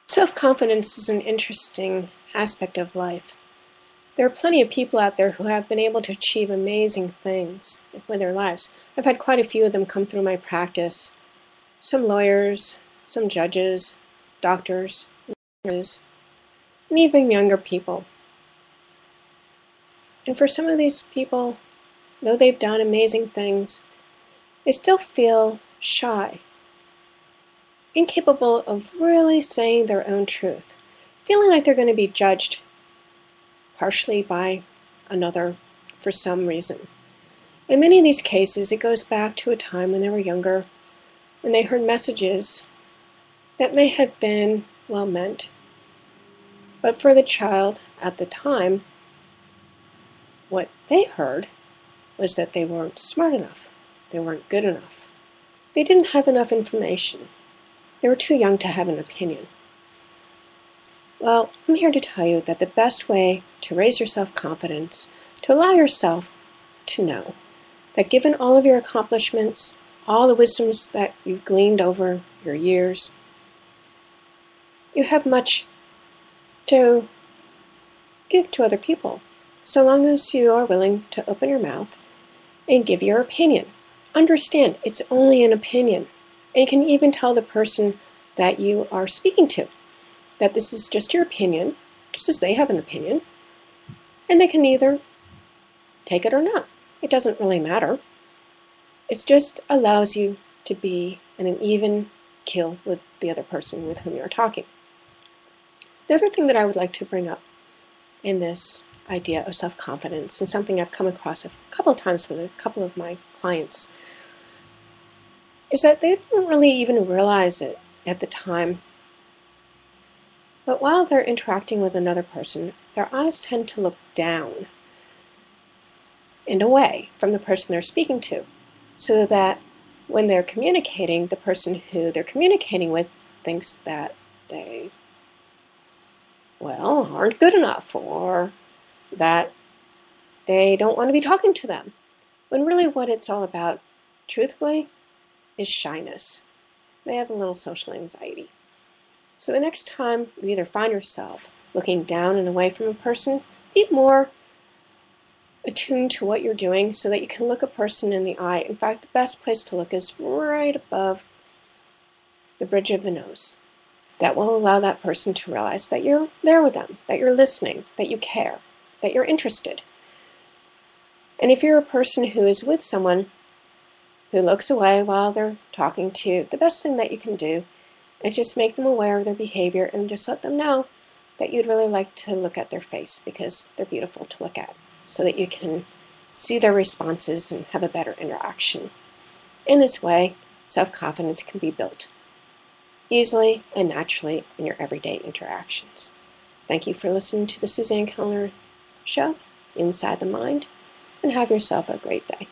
Self-confidence is an interesting aspect of life. There are plenty of people out there who have been able to achieve amazing things with their lives. I've had quite a few of them come through my practice. Some lawyers, some judges, doctors, nurses, and even younger people. And for some of these people, though they've done amazing things, they still feel shy, incapable of really saying their own truth, feeling like they're going to be judged harshly by another for some reason. In many of these cases, it goes back to a time when they were younger, when they heard messages that may have been well meant, but for the child at the time, what they heard was that they weren't smart enough, they weren't good enough, they didn't have enough information, they were too young to have an opinion. Well, I'm here to tell you that the best way to raise your self-confidence, to allow yourself to know that given all of your accomplishments, all the wisdoms that you've gleaned over your years, you have much to give to other people, so long as you are willing to open your mouth and give your opinion. Understand, it's only an opinion, and you can even tell the person that you are speaking to that this is just your opinion, just as they have an opinion, and they can either take it or not. It doesn't really matter. It just allows you to be in an even keel with the other person with whom you're talking. The other thing that I would like to bring up in this idea of self-confidence, and something I've come across a couple of times with a couple of my clients, is that they didn't really even realize it at the time. But while they're interacting with another person, their eyes tend to look down and away from the person they're speaking to, so that when they're communicating, the person who they're communicating with thinks that they, aren't good enough, or that they don't want to be talking to them. When really what it's all about, truthfully, is shyness. They have a little social anxiety. So the next time you either find yourself looking down and away from a person, be more attuned to what you're doing so that you can look a person in the eye. In fact, the best place to look is right above the bridge of the nose. That will allow that person to realize that you're there with them, that you're listening, that you care, that you're interested. And if you're a person who is with someone who looks away while they're talking to you, the best thing that you can do is just make them aware of their behavior and just let them know that you'd really like to look at their face because they're beautiful to look at, so that you can see their responses and have a better interaction. In this way, self-confidence can be built easily and naturally in your everyday interactions. Thank you for listening to the Suzanne Kellner Show, Inside the Mind, and have yourself a great day.